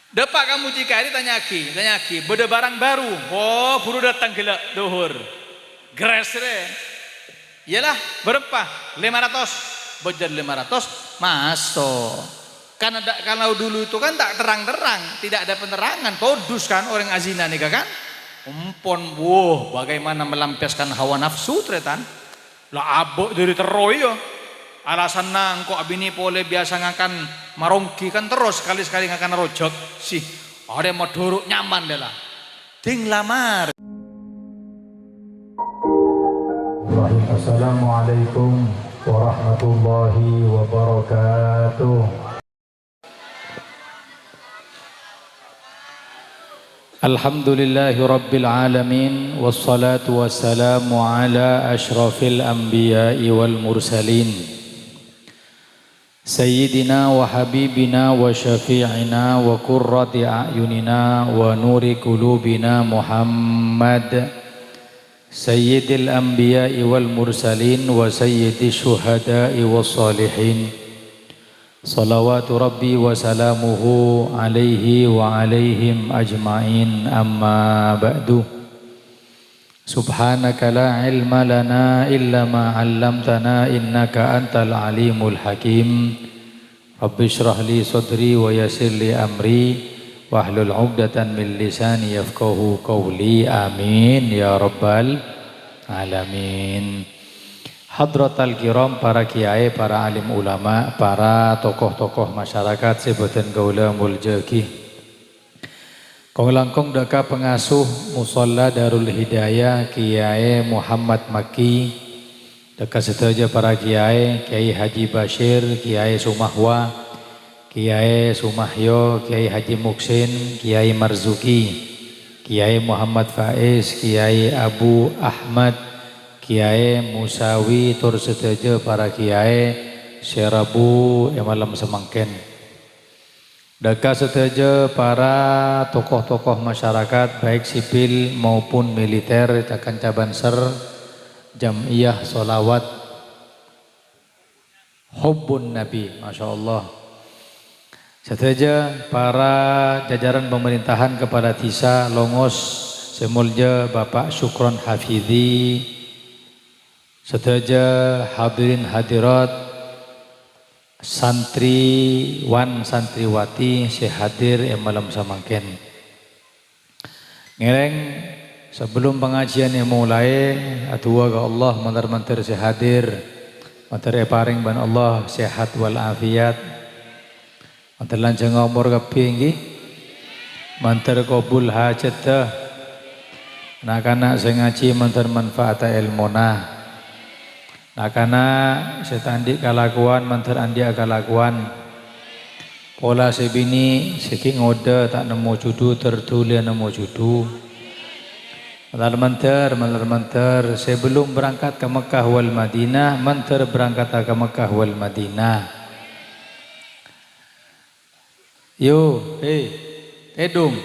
Depak kamu jika ini tanya ki, beda barang baru. Oh, buru datang gila duhur. Gres re. Iyalah, berapa? 500. Bojar 500, masuk. Karena kalau dulu itu kan tak terang-terang, tidak ada penerangan, todus kan orang azina nih kan? Umpon, bagaimana melampiaskan hawa nafsu tretan? Lah abok dari teroy yo. Alasan nang kok abini pole biasa ngakan marongki kan terus sekali-sekali ngakan rojok sih. Ada mau duruk nyaman deh lah. Ting lamar. Assalamualaikum warahmatullahi wabarakatuh. Alhamdulillahi rabbil alamin, wassalatu wassalamu ala ashrafil anbiya'i wal mursalin, sayyidina wa habibina wa syafi'ina wa qurrati a'yunina wa nuri qulubina Muhammad sayyidil anbiya'i wal mursalin wa sayyidish syuhada'i was salihin. Salawatu Rabbi wa salamuhu alaihi wa alaihim ajma'in, amma ba'du. Subhanaka la ilma lana illa ma 'allamtana innaka antal alimul hakim. Rabbi shrah li sadri wa yassir li amri wahlul 'uqdatan min lisani yafqahu qawli. Amin ya rabbal alamin. Hadratal kiram, para kiai, para alim ulama, para tokoh-tokoh masyarakat sebutan gaula muljaki. Kong langkong deka pengasuh Musalla Darul Hidayah Kiai Muhammad Maki, deka sedaja para kiai, Kiai Haji Bashir, Kiai Sumahwa, Kiai Sumahyo, Kiai Haji Muksin, Kiai Marzuki, Kiai Muhammad Faiz, Kiai Abu Ahmad, Kiai Musawi, tur sedaja para kiai Syarabu malam semangken. Deka sedaja para tokoh-tokoh masyarakat baik sipil maupun militer, Cakan Cabanser, Jam'iyah Sholawat Hubbun Nabi, Masya Allah. Sedaja para jajaran pemerintahan Kepala Desa Longos Semulja Bapak Syukron Hafidhi, sedaja hadirin hadirat, santriwan santriwati sehadir malam samangken. Ngereng sebelum pengajian yang mulai, atua ga Allah mantar-mantar sehadir, mantar paring ban Allah sehat wal afiat, mantar lanjang umur kepinggi, mantar qabul hajat dah, anak-anak sing ngaji mantar manfaat ilmuna. Nah karena setandi kalakuan mantar andi kalakuan pola sebini seki ngode tak nemu judu tertulia nemu judu mantar sebelum berangkat ke Mekah wal Madinah, mantar berangkat ke Mekah wal Madinah. Yo tedung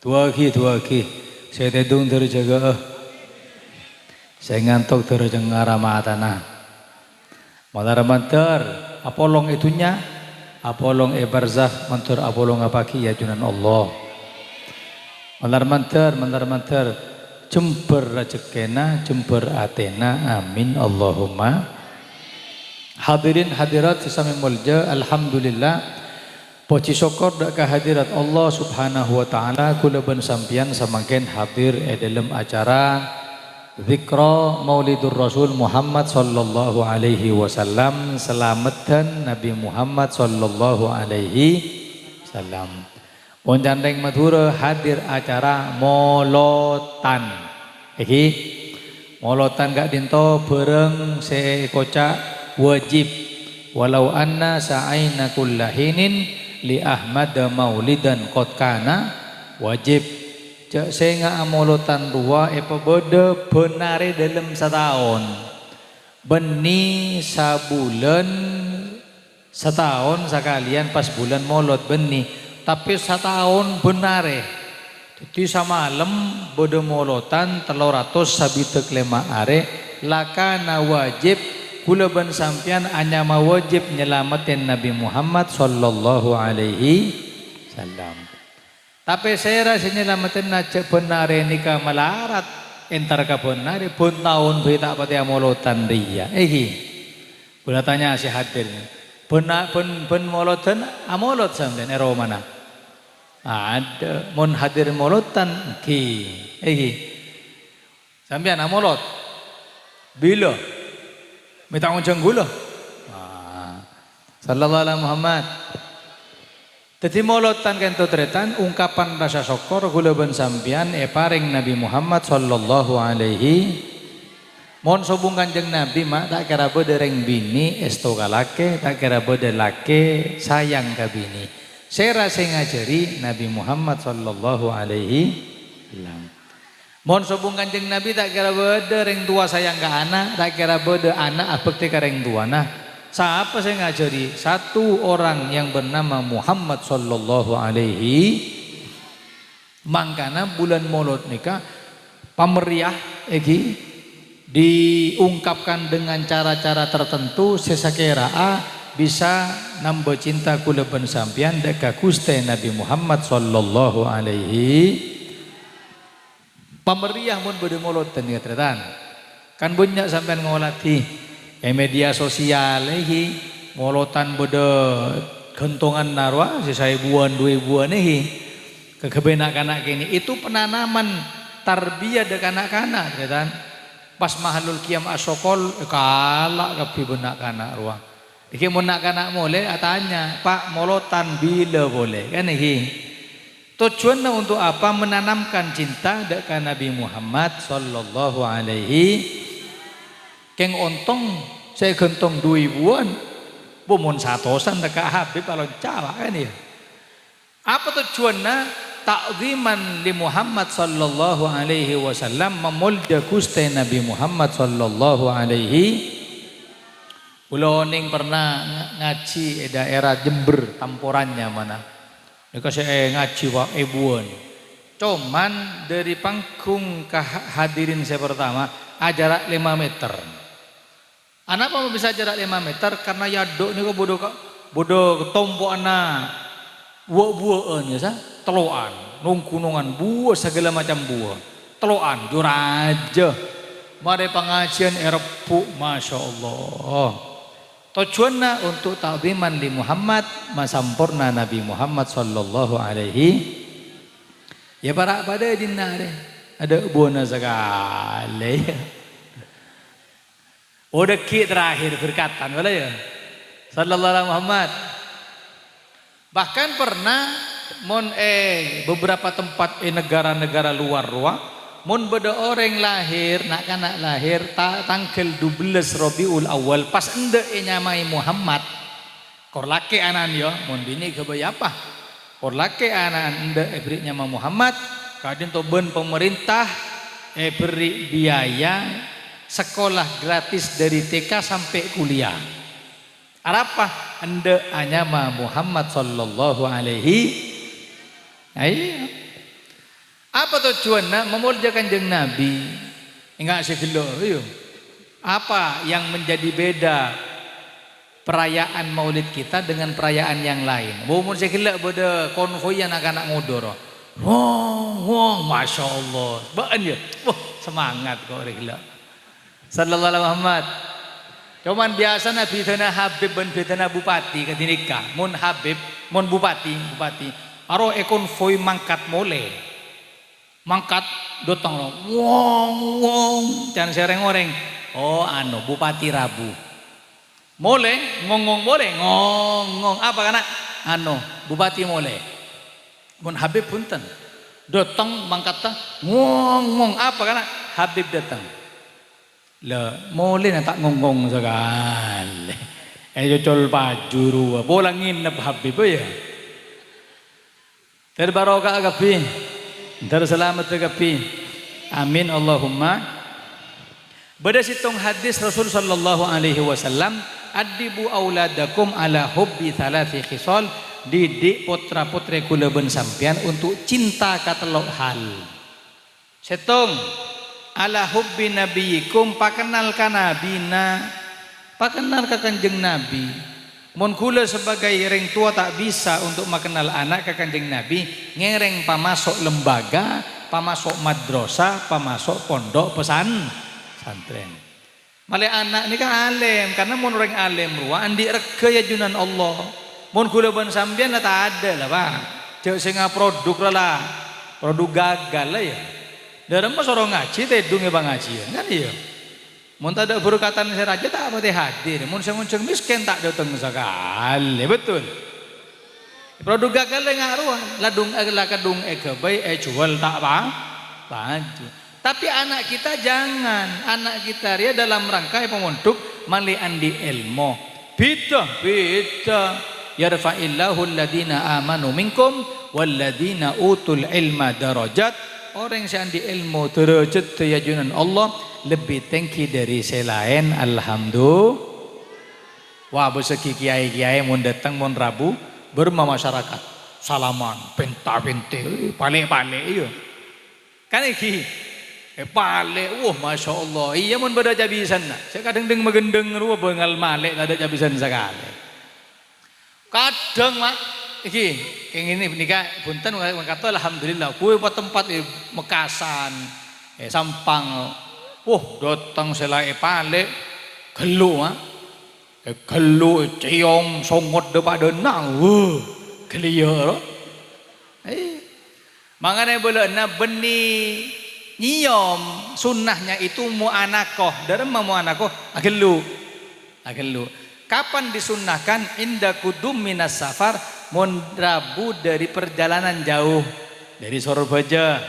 dua ki saya tedung terjaga saya ngantuk terus dengar matana. Mantar apolong itunya, apolong barzakh, mantar apolong apaki ya junan Allah. Mantar jember rezekena, jember atena, amin Allahumma. Hadirin hadirat sesami mulja, alhamdulillah. Puji syukur dak kehadirat Allah Subhanahu wa taala kula ben sampeyan samangken hadir dalam acara Zikra Maulidur Rasul Muhammad sallallahu alaihi wasallam, selamatan Nabi Muhammad sallallahu alaihi wasallam. Poncandeng Madura hadir acara molotan. Iki molotan gak dinto bareng sekocak wajib. Walau anna sa'aina kullahinin li Ahmad maulidan qad kana wajib. Cak saya molotan dua beda benare dalam setahun beni sabulan setahun sekalian pas bulan molot beni tapi setahun benare jadi samalam beda molotan 300 sabitek 5 are lakana wajib kula ban sampean anyama wajib nyelamatin Nabi Muhammad sallallahu alaihi wasallam. Tapi saya rasanya lamatin na benar ini ka malarat entar ka benar pun tahun berita pati amolotan dia. Bila tanya si hadir, benar ben molotan amolot sampean ero mana? Ada mon hadir molotan sampean amolot bila minta unjang gula sallallahu alaihi Muhammad. Jadi molotan kento tretan ungkapan rasa syukur gula ben sampean paring Nabi Muhammad sallallahu alaihi. Mohon sobung kanjeng Nabi mak tak kira bode reng bini esto kalake tak kira bode lake sayang ka bini. Saya rasa ngajari Nabi Muhammad sallallahu alaihi wasallam. Mohon sobung kanjeng Nabi tak kira bode reng tua sayang ka anak, tak kira bode anak abekti ka reng tua nah. Siapa saya ngajari? Satu orang yang bernama Muhammad sallallahu alaihi. Mangkana bulan Maulud nikah pameriah diungkapkan dengan cara-cara tertentu sesakira bisa nambah cinta kula ben sampean deka Gusti Nabi Muhammad sallallahu alaihi. Pameriah mun bade Maulud ten katretan. Kan banyak sampean ngolati media sosial molotan bede gentongan narwa sesaibuan 2000-an kekebenak-anak ini itu penanaman tarbiyah dek anak-anak kan pas mahalul kiam asokol kalak kapi benak anak ruang iki mun nak anak boleh tanya Pak molotan bila boleh kan tujuannya untuk apa menanamkan cinta dek Nabi Muhammad sallallahu alaihi. Keng ontong saya gentong 2000-an bumun satosan dekat Habib kalau Jawa kan ya. Apa tujuannya? Ta'ziman li Muhammad sallallahu alaihi wasallam, memulja Gusti Nabi Muhammad sallallahu alaihi. Uloning pernah ngaji daerah Jember tamporannya mana. Nika saya ngaji wa ebuan. Cuman dari panggung ke hadirin saya pertama jarak 5 meter. Anak apa bisa jarak 5 meter karena yaduk ni ko bodoh tombok anak buah-buahan ya teloan nungkunungan buah segala macam buah teloan juraja mari pengajian erepuk masya Allah tujuannya untuk ta'ziman di Muhammad masampurna Nabi Muhammad sallallahu alaihi ya para pada jinna ada buana sekali. Udah terakhir berkatan boleh ya sallallahu alaihi Muhammad. Bahkan pernah beberapa tempat negara-negara luar mun beda orang lahir nak kanak lahir tanggal 12 Rabiul Awal pas ende nyamai Muhammad kor laki anan yo mun bini kebaya apa kor laki anan ende beri nyama Muhammad kadin to ben pemerintah beri biaya sekolah gratis dari TK sampai kuliah. Apa? Ende anyama Muhammad sallallahu alaihi. Apa tujuannya? Memulja kanjeng Nabi. Enggak segelo. Apa yang menjadi beda perayaan Maulid kita dengan perayaan yang lain? Mun segelo beda konvoi anak-anak ngodoro. Wong, masya Allah. Baan ya. Wah, semangat kok regla. Sallallahu alaihi Muhammad. Cuman biasa Nabi dana Habib ben bedana bupati ketinika. Mun Habib, mun bupati. Aro konvoi mangkat mole. Mangkat dotong wong jangan sereng oreng. Oh bupati Rabu. Mole ngong boleh ngong apa kana? Bupati mole. Mun Habib punten. Dotong mangkat ngong apa kana? Habib datang. Lah mole na tak ngong sekali. Jocol baju ruwa bolang nginep Habib ya. Terbarokah agapi. Terselamat agapi. Amin Allahumma. Bada situng hadis Rasul sallallahu alaihi wasallam, adibu auladakum ala hubbi thalathi khisal, didik putra-putri kula ben sampean untuk cinta ka teluk hal. Setung ala hubbi nabiyikum pakenal ka nabina, pakenal ka kanjeng nabi. Mun kula sebagai orang tua tak bisa untuk mengenal anak ke Kanjeng Nabi, ngereng pamasok lembaga, pamasok madrasah, pamasok pondok pesantren. Malah anak ini kan alim, karena mun orang alim ruang andi rega ya junan Allah. Mun kula ban sampean lah tak ada lah Pak. Cek sing produk lah, produk gagal lah ya. Dalam mas orang ngaji tedung ya bang ngajian kan iya. Mun tak ada berkatan saya raja tak apa hadir. Mun saya muncul miskin tak datang sekali betul. Produk gagal ngaruh. Ladung kadung baik jual tak apa. Baju. Tapi anak kita jangan. Anak kita dia dalam rangka pemuntuk mali andi ilmu. Beda. Yarfa'illahu alladhina amanu minkum walladhina utul ilma darajat. Orang yang andi ilmu derajat yajunan Allah lebih tinggi dari selain alhamdulillah. Wah beseki kiai-kiai mun datang mun Rabu berma masyarakat salaman penta-pente pale-pale iya. Kan iki pale wah masya Allah iya mun beda jabisan nah. Saya kadang deng magendeng ruwa bengal malik ada jabisan sekali. Kadang mak iki kayak gini nikah punten kata alhamdulillah kue tempat Mekasan Sampang datang selai pale gelu gelu ciong songot depan denang clear makanya boleh na beni nyiyom sunnahnya itu mu'anakoh dalam mu'anakoh agelu kapan disunnahkan inda kudum minas safar mun Rabu dari perjalanan jauh dari Surabaya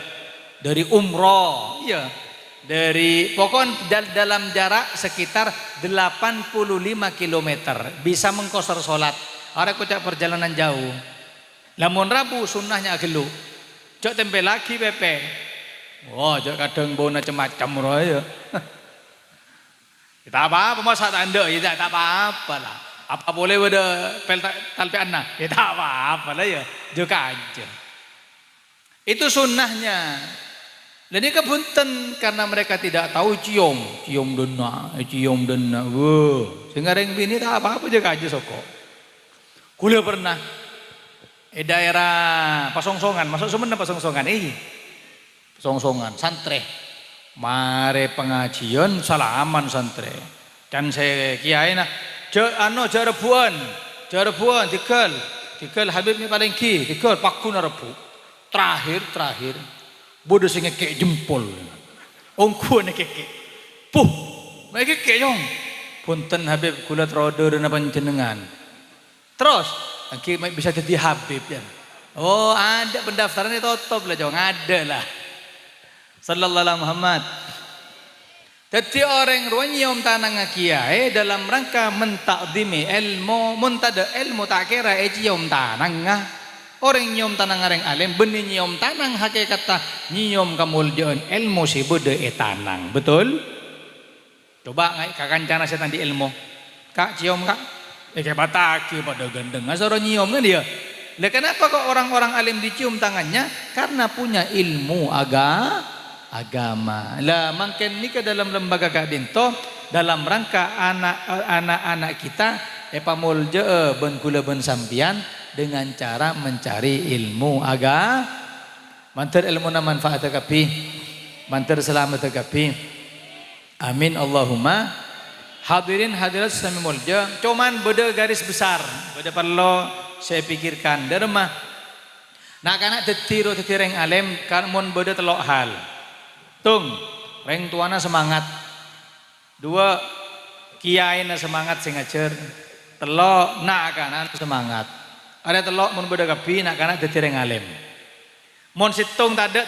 dari umroh iya dari pokoknya dalam jarak sekitar 85 km bisa mengkosor sholat ada kocak perjalanan jauh lamun Rabu sunnahnya agelu cok tempel lagi pepe wah cok kadang bau macam-macam ya kita apa masa tanda ya tak apa-apa lah apa boleh ada talpi anak ya tak apa-apa lah ya juga aja itu sunnahnya. Jadi kebunten karena mereka tidak tahu cium dena, sehingga ring bini tak apa-apa jaga aja soko. Kuliah pernah daerah Pasongsongan, masuk Sumenep Pasongsongan Pasongsongan santre. Mare pengajian salaman santre. Dan saya kiai nah, jarebuan tikel Habib ni paling tikel paku na rebu. Terakhir bodoh sing ngekek jempol. Ongku ngekek. Puh, ngekek yong. Punten Habib kula trodo dan panjenengan. Terus, aki bisa jadi Habib ya. Oh, ada pendaftaran itu top lah jong, ada lah. Sallallahu alaihi Muhammad. Jadi orang ruanyom tanang kiai dalam rangka mentakdimi ilmu, muntada ilmu tak kira nyom tanang orang nyom tanang areng alim benih nyom tanang hakikatah nyom kamuljaun ilmu si bude tanang betul. Coba ngai kakancana setan di ilmu kak cium kak kayak bataki pada gendeng asal nyom kan dia. Lah kenapa kok orang-orang alim dicium tangannya? Karena punya ilmu agama. Lah mungkin ni ke dalam lembaga kadinto dalam rangka anak-anak kita pamulja ben kula ben sampian dengan cara mencari ilmu mantar ilmu na manfaat kapi mantar selamat kapi amin Allahumma. Hadirin hadirat sami mulja cuman beda garis besar beda perlu saya pikirkan derma nak anak tetireng alim kan mun beda telok hal tung reng tuana semangat dua kiai na semangat sing ngajar telok nak kanan semangat ada telok mun beda kapi nak kanan tetireng alim mun situng tanda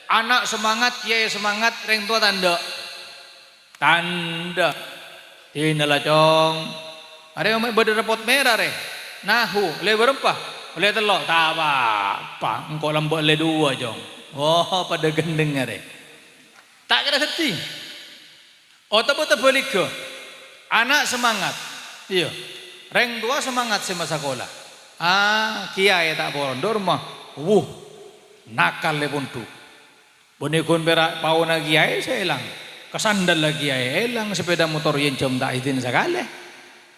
anak semangat kiai semangat reng tua tanda tinalah cong ada yang beda repot merah re nahu le berapa le telok tak apa engkau lambok le dua jong oh pada gendeng re tak kira hati oh tak balik ke anak semangat iya reng dua semangat semasa sekolah kiai tak borondor mah nakal le puntu bonekon berak pauna kiai saya hilang kesandal lagi kiai hilang sepeda motor yang jam tak izin sekali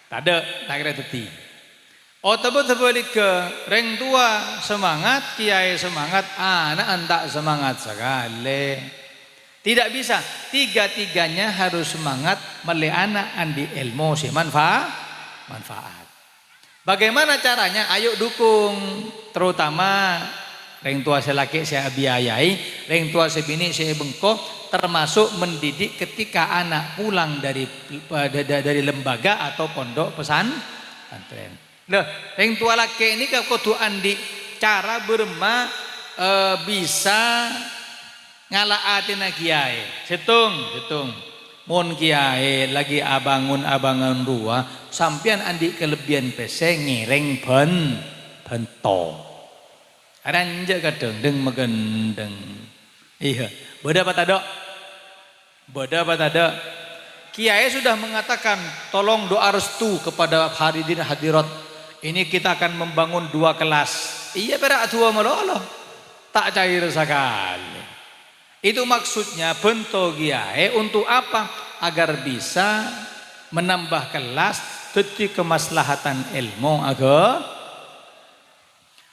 Tak ada, tak kira teti. Oh terbalik ke reng tua semangat, kiai semangat, anak entak semangat sekali. Tidak bisa, tiga-tiganya harus semangat mele anak andi ilmu si manfaat. Bagaimana caranya? Ayo dukung, terutama reng tua selaki saya biayai, reng tua sebini saya bengkok, termasuk mendidik ketika anak pulang dari lembaga atau pondok pesantren. Loh, reng tua laki ini kau kudu andi cara berma bisa ngalaatina kiai. Setung. Mun kiai lagi abangun dua, sampian andi kelebihan pese ngireng bento. Aranja kadang deng megendeng. Iya, beda apa tak? Kiai sudah mengatakan tolong doa restu kepada hadirin hadirat. Ini kita akan membangun 2 kelas. Iya berak dua meloloh. Tak cair sekali. Itu maksudnya bento kiai untuk apa? Agar bisa menambah kelas dadi kemaslahatan ilmu agak.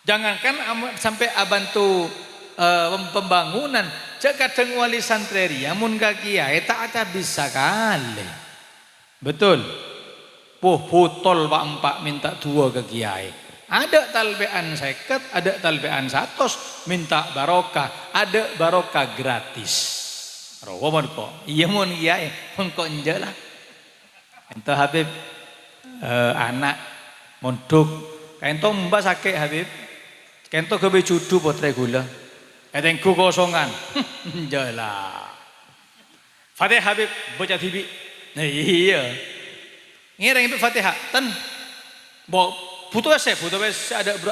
Jangankan sampai bantu pembangunan, kadang wali santri mun ka kiai tak ada bisa kali. Betul. Putol Pak Empak minta 2 ke kiai. Ada talbean 50, ada talbean 100 minta barokah, ada barokah gratis. Rawa mon kok. Iya mun kiai, mun kok enje lah. Ento Habib anak mondok, kaento mbak sakit Habib. Kaento kebe judu potre gula. Katengku kosongan. Enje lah. Fatih Habib bocah tibi. Iya. Ngireng itu Fatihah, butuh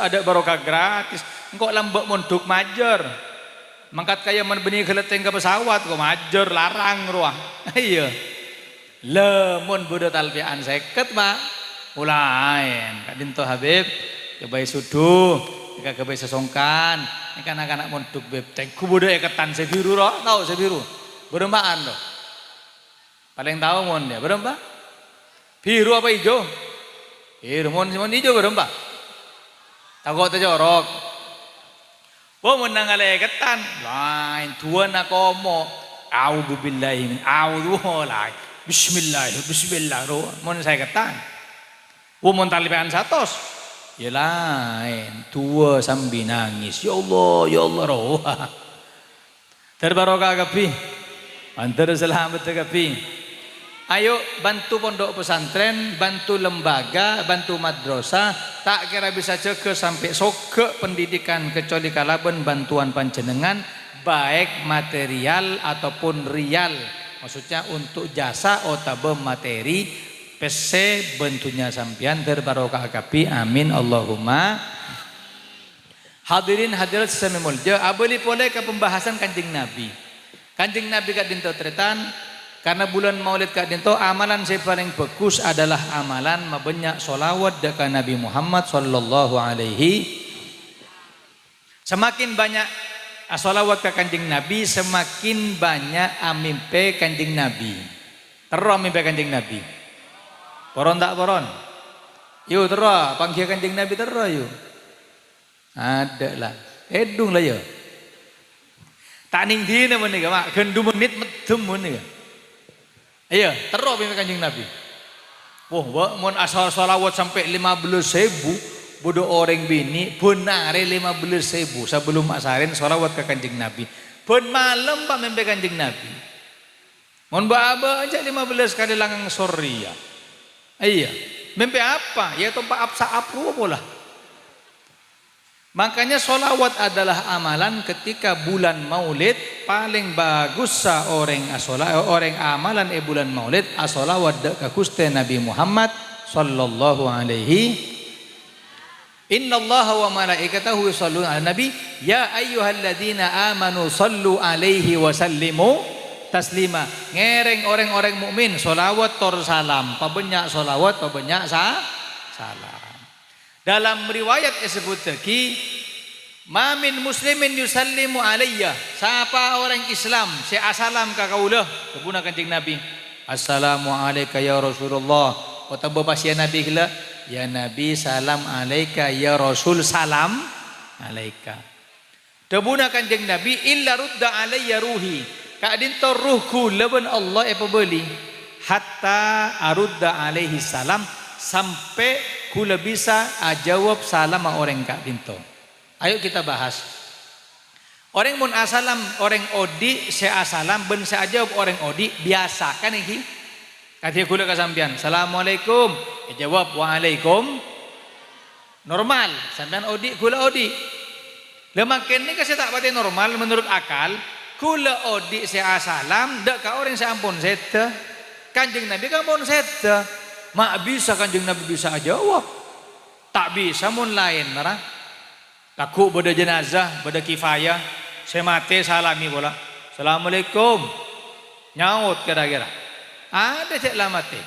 ada barokah gratis. Engkau lambak mondok majer, mangkat kaya menbeni keleteng ke pesawat, kau majer larang ruah. Iya, lemon budak talbian seket pak, mulai. Kadinto Habib, kebayi sudu, kebayi sesongkan, ini kan anak-anak mondok beb. Tengku budak ketan sebiru roh, tahu sebiru, berembaan loh. Paling tahu mon dia berembak. Biru apa hijau? Biru, mon hijau berembak. Takut terjorok. Wah menang ale ketan. Lain tuan akomo. A'udzubillahi min a'udzubillahi. Bismillah. Mon saya ketan. Wah mon taliban 100. Ya lain. Tua sambil nangis. Ya Allah roh. Terbarokah kapi. Antar selamat kapi. Ayo bantu pondok pesantren, bantu lembaga, bantu madrasah. Tak kira bisa ceke sampai soke pendidikan kecuali kalaban bantuan panjenengan baik material ataupun rial. Maksudnya untuk jasa otabe materi PC bentunya sampian terbarokah akapi. Amin Allahumma. Hadirin hadirat sesami mulja, abeli boleh ke pembahasan Kanjeng Nabi. Kanjeng Nabi kadinto tretan. Karena bulan Maulid kadinto amalan saya paling bagus adalah amalan mabanyak solawat dekat Nabi Muhammad sallallahu alaihi. Semakin banyak solawat ke Kanjeng Nabi, semakin banyak amimpe Kanjeng Nabi. Terus amimpe Kanjeng Nabi. Poron tak poron? Yuk terus panggil Kanjeng Nabi terus yuk. Ada lah. Edung lah yuk. Tak ning dina menika mak gendu menit medem menika. Iya, terus pimpin Kanjeng Nabi. Wah, mun asal salawat sampai 15.000, bodoh orang bini benar 15.000 sebelum asarin salawat ke Kanjeng Nabi. Ben malam Pak mimpi Kanjeng Nabi. Mun ba aja 15 kali langang sorry ya. Iya, mimpi apa? Ya tempat apsa apru pola. Makanya solawat adalah amalan ketika bulan Maulid paling bagus orang amalan bulan Maulid asolawat ke Gusti Nabi Muhammad sallallahu alaihi. Innallaha wa malaikatahu yusholluna 'alan nabi ya ayyuhalladzina amanu shallu alaihi wa sallimu taslima. Ngereng orang-orang mukmin solawat tor salam, pabanyak solawat pabanyak salam. Dalam riwayat disebut lagi, mamin muslimin yusallimu alayya. Siapa orang Islam si asalam ka kaulah kebunan Kanjeng Nabi. Assalamu alayka ya Rasulullah Kata bapak ya Nabi gila, ya Nabi salam alaika, ya Rasul salam alaika. Debuna kanjeng Nabi illa rudda alayya ruhi. Kak dinto ruhku leben Allah beli hatta arudda alaihi salam sampai kula bisa jawab salam orang kak dinto. Ayo kita bahas. Orang mun asalam orang odi saya asalam ben saya jawab orang odi biasa kan iki. Katanya kula kasampian, assalamualaikum. Jawab waalaikum. Normal, sampean odi kula odi. Lemakin ini kasih tak pati normal menurut akal. Kula odi saya salam, dak ka orang saya ampun seta. Kanjeng Nabi ka ampun seta. Mak bisa kanjeng Nabi bisa jawab. Tak bisa mun lain marah. Laku beda jenazah, beda kifayah. Saya mati salami bola. Assalamualaikum. Nyaut kira-kira. Ada cek lah mati.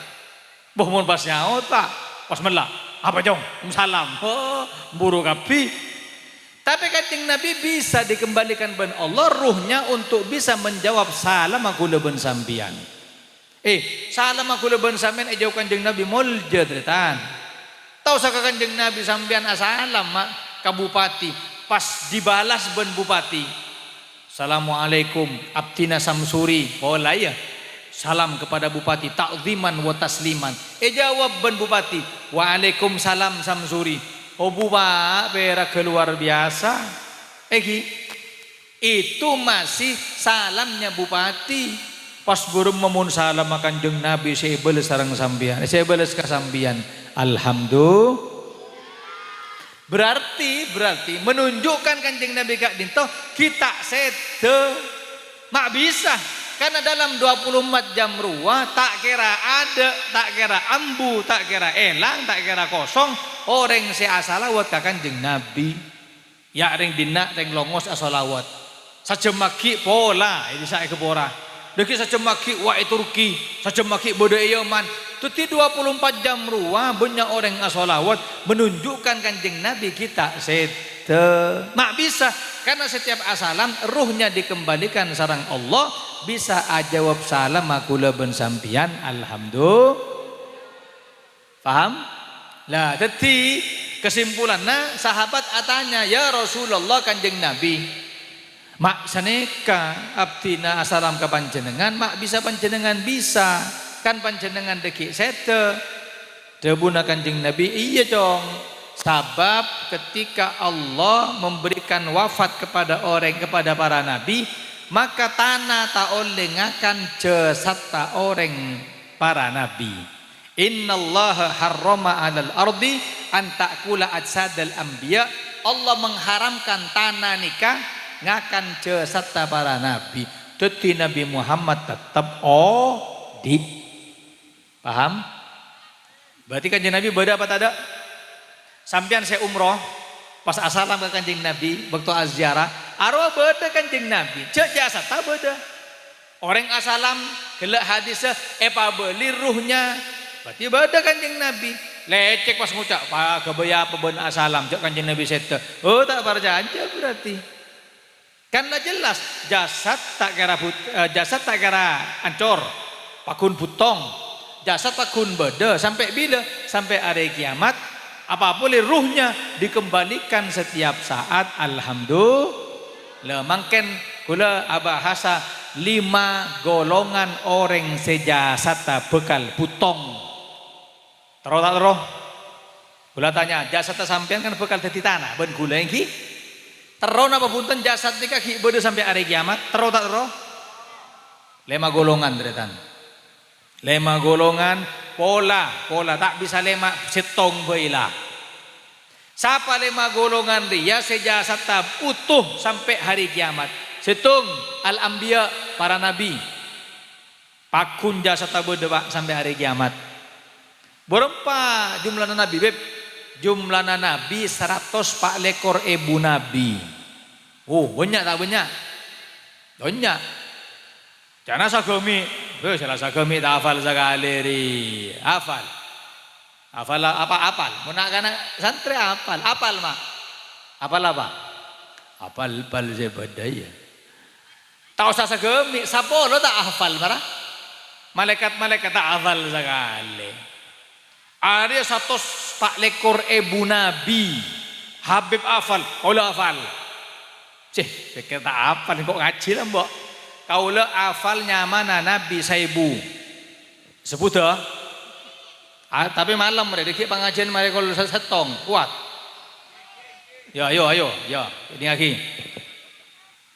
Boh mun pas nyaut pak, pas melak. Apa jong? Salam. Oh, buru kapi. Tapi kanjeng Nabi bisa dikembalikan ben Allah ruhnya untuk bisa menjawab salam aku leben sampian. Salam aku leben sampian jauh kanjeng Nabi mulja tretan. Tahu saka kanjeng Nabi sampian asalam mak ka bupati pas dibalas ben bupati. Assalamualaikum Abtina Samsuri. Pola ya. Salam kepada bupati takziman wa tasliman. Jawab ben bupati. Waalaikumsalam Samsuri. Oh buba berak keluar biasa. Itu masih salamnya bupati. Pas burung memun salam kanjeng Nabi saya balas sareng sambian. Saya balas ke sambian. Alhamdulillah. Berarti menunjukkan kanjeng Nabi kak dinto kita sete mak bisa. Karena dalam 24 jam ruah tak kira ada, tak kira ambu, tak kira elang, tak kira kosong. Orang si asalawat ka kanjeng Nabi. Ya ring dina ring longos asalawat. Sajemaki pola ini saya kebora. Deki sajemaki wa Turki, sajemaki bodo Yaman. Tuti 24 jam ruah banyak orang asalawat menunjukkan kanjeng Nabi kita sete. Mak bisa karena setiap asalam ruhnya dikembalikan sarang Allah. Bisa jawab salam aku leben sampian alhamdulillah. Paham? Lah dadi kesimpulannya sahabat atanya ya Rasulullah kanjeng Nabi. Mak saneka abdina asalam ka panjenengan mak bisa panjenengan bisa kan panjenengan deki sete. Debuna kanjeng Nabi iya dong. Sabab ketika Allah memberikan wafat kepada para nabi maka tanah taol lengakan jasad ta orang para nabi. Innallaha harrama 'alal ardi an ta'kula ajsadal anbiya. Allah mengharamkan tanah nikah ngakan jasad ta para nabi. Dadi Nabi Muhammad tetap di. Paham? Berarti kanjeng Nabi beda apa tak ada? Sampian saya umroh pas asalam ke kanjeng Nabi waktu aziarah arwah beda kanjeng Nabi cek jasa tak beda orang asalam gelak hadisnya beli ruhnya berarti beda kanjeng Nabi lecek pas ngucap pak kebaya apa ben asalam cek kanjeng Nabi sete tak percaya berarti karena jelas jasad tak kira ancor pakun butong jasad pakun beda sampai bila sampai hari kiamat apa boleh ruhnya dikembalikan setiap saat alhamdulillah. Mangken kula bahasa 5 golongan orang sejasat bekal putong. Terus tak terus? Kula tanya jasad sampean kan bekal dadi tanah ben kula iki. Terus apa punten jasad nika ki beudeung sampai hari kiamat? Terus tak terus? 5 golongan dretan. 5 golongan pola tak bisa 5 setong baila. Siapa 5 golongan dia sejasat utuh sampai hari kiamat. Setong al-anbiya para nabi. Pakun jasad berdua sampai hari kiamat. Berapa jumlah nabi beb? Jumlah nabi 100 pak lekor ibu nabi. Oh banyak tak banyak? Banyak. Jangan sagami. Salah sagami tak hafal sekali ri. Hafal. Hafal apa apal? Munakana santri apal mak. Apal apa? Apal zebadaya. Tak usah sagami, sapo lo tak hafal marah. Malaikat tak hafal sekali. Ada satu tak lekor ibu Nabi. Habib hafal, kaula hafal. Cih, pikir tak hafal kok ngaji lah mbok. Kaula hafalnya mana Nabi saibu. Sebut dah. Tapi malam mereka pengajian mereka kalau setong kuat. Ya, ayo, ya, ini lagi.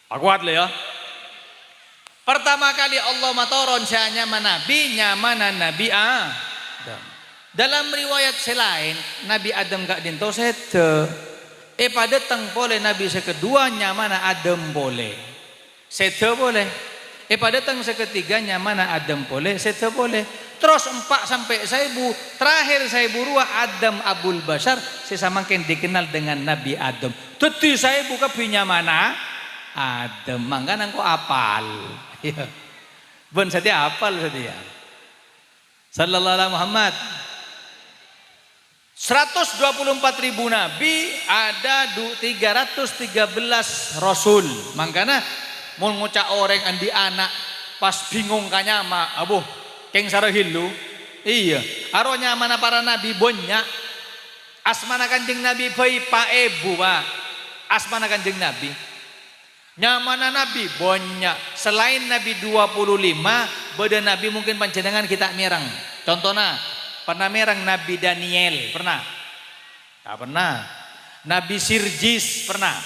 Kuat lah ya. Pertama kali Allah matoron saya nyaman Nabi Adam. Dalam riwayat selain Nabi Adam gak dinto sete. Pada teng boleh Nabi sekedua nyamana Adam boleh. Sete boleh. Pada teng seketiga nyamana Adam boleh, sete boleh. Terus 4 sampai 1000, terakhir 1002 Adam Abul Bashar sesamakin dikenal dengan Nabi Adam. Teti 1000 kepinya mana? Adam. Mangga nang kok apal. Ya. Ben setia apal setia. Sallallahu alaihi Muhammad. 124.000 nabi, ada 313 rasul. Mangkana mau ngucak orang andi anak pas bingung kanyama, abuh keng sarahilu. Iya, aronya mana para nabi banyak. Asmana kanjeng nabi bayi pa ebu pak. Asmana kanjeng nabi. Nyamana nabi banyak. Selain nabi 25, beda nabi mungkin panjenengan kita mirang. Contohnya pernah merang Nabi Daniel, pernah? Tak pernah. Nabi Sirjis, pernah?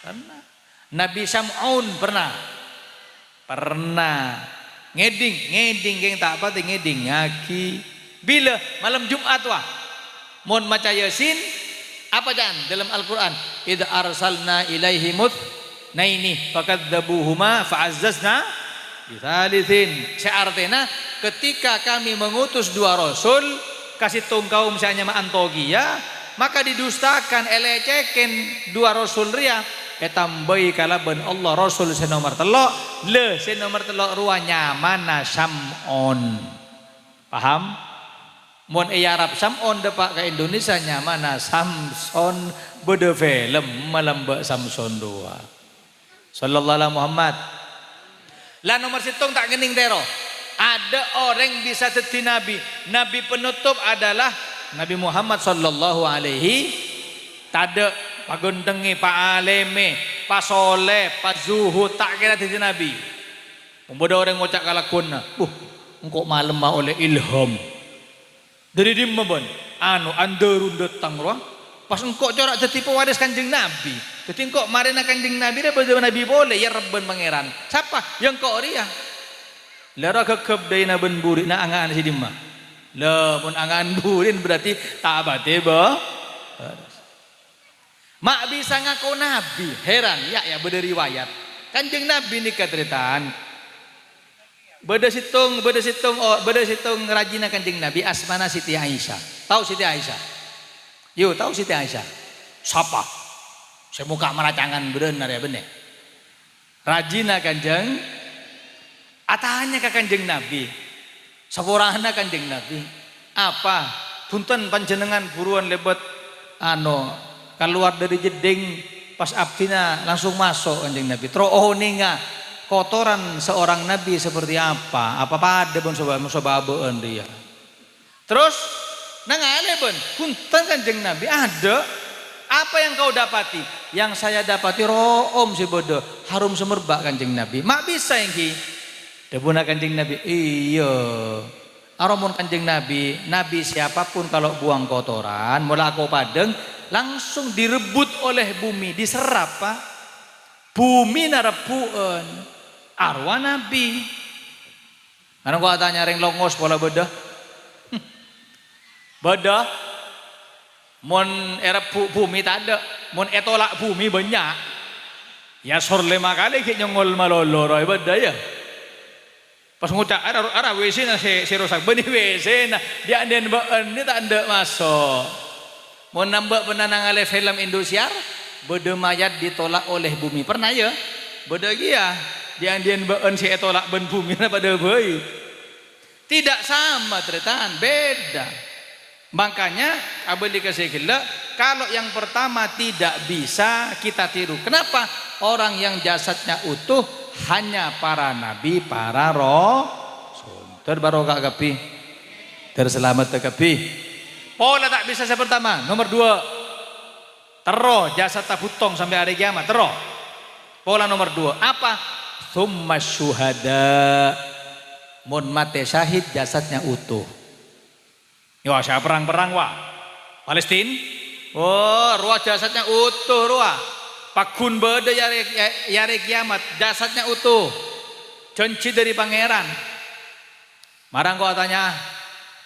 Pernah. Nabi Sam'un, pernah? Pernah. Ngeding geng tak apa ngeding ngaki. Bila malam Jumat wah. Mon maca Yasin, apa jangan dalam Al-Qur'an? Idza arsalna ilaihimut naini fakadzabuhuma fa'azzazna bisalisin. Seartinya ketika kami mengutus 2 rasul kasih tung kaum misalnya Antogia, maka didustakan eleceken 2 rasul ria etambai kalaban Allah rasul senomor telok le senomor telok ruanya mana Sam'on. Paham? Mon Arab Sam'on depak ke Indonesia mana Samson bede film malam Mbak Samson 2. Sallallahu alaihi Muhammad. Lah nomor situng tak kening tero. Ada orang bisa jadi nabi. Nabi penutup adalah Nabi Muhammad sallallahu alaihi. Tade pagundengi, pak aleme, pak soleh, pak zuhud tak kira jadi nabi. Membodoh orang ngocak kalakuna. Engkau malam mah oleh ilham. Dari dimma bon. Anderun datang roh. Pas engkau corak jadi pewaris kanjeng nabi. Jadi engkau marina kanjeng nabi dah baju nabi boleh ya Rabban pangeran. Siapa yang kau ria? Lara kekep dari naben buri na angan si dimma. Lah pun angan burin berarti tak abate ba. Mak bisa ngaku nabi. Heran ya beda riwayat. Kanjeng nabi ni kateritaan. Beda situng rajina kanjeng nabi asmana Siti Aisyah. Tahu Siti Aisyah? Yo tahu Siti Aisyah. Siapa? Saya muka meracangan benar ya benar. Rajina kanjeng, atanya ke kanjeng Nabi, saporana kanjeng Nabi. Apa? Punten panjenengan buruan lebet, keluar dari jeding pas abdina langsung masuk kanjeng Nabi. Trohoninga kotoran seorang Nabi seperti apa? Apa pada pun sobabeun dia. Terus nangale pun punten kanjeng Nabi ada. Apa yang kau dapati? Yang saya dapati room si bodoh harum semerbak kanjeng Nabi. Mak bisa yang ki? Debuna kanjeng Nabi. Iya. Aromun kanjeng Nabi. Nabi siapapun kalau buang kotoran, mulai aku padeng, langsung direbut oleh bumi, diserap pak. Bumi narepuan. Arwah Nabi. Karena gua tanya ring longos pola bodoh. Bodoh. Mon era bumi tak ada, mon etolak bumi banyak. Ya sor 5 kali kita nyongol malolo roy beda ya. Pas ngucap ara WC na si rusak benih WC na dia anden baan ni tak ada masuk. Mon nambah penanang ale film Indosiar, beda mayat ditolak oleh bumi pernah ya? Beda dia dia anden baan si etolak ben bumi na pada bayi. Tidak sama teritaan beda. Makanya abang dikasih gila, kalau yang pertama tidak bisa kita tiru. Kenapa? Orang yang jasadnya utuh hanya para nabi, para rasul. Terbarokah kapi, terselamat kapi. Pola tak bisa saya pertama. Nomor 2, tero jasad tabutong sampai hari kiamat, tero. Pola nomor 2, apa? Tsumma syuhada. Mun mate syahid jasadnya utuh. Ya saya perang-perang wah. Palestina. Oh, ruah jasadnya utuh ruah. Pakun beda yare kiamat, jasadnya utuh. Janji dari pangeran. Marang kau tanya,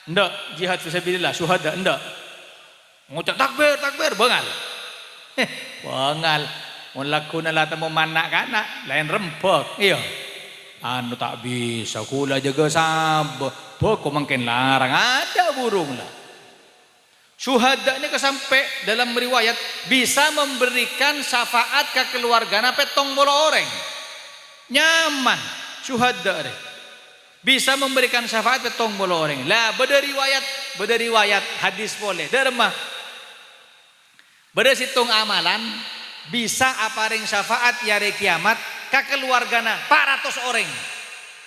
ndak jihad fisabilillah syuhada ndak. Ngucap takbir takbir bengal. Bengal. Mun lakuna la temu manak kana lain rempek. Iya. Anu tak bisa kula jaga sab. Pokok mungkin larang ada burung lah. Syuhada ini kesampai dalam riwayat bisa memberikan syafaat ke keluarga petong bolo orang. Nyaman syuhada deh. Bisa memberikan syafaat petong bolo orang. Lah beda riwayat hadis boleh. Derma. Beda situng amalan bisa aparing syafaat yare kiamat ke keluargana 400 orang.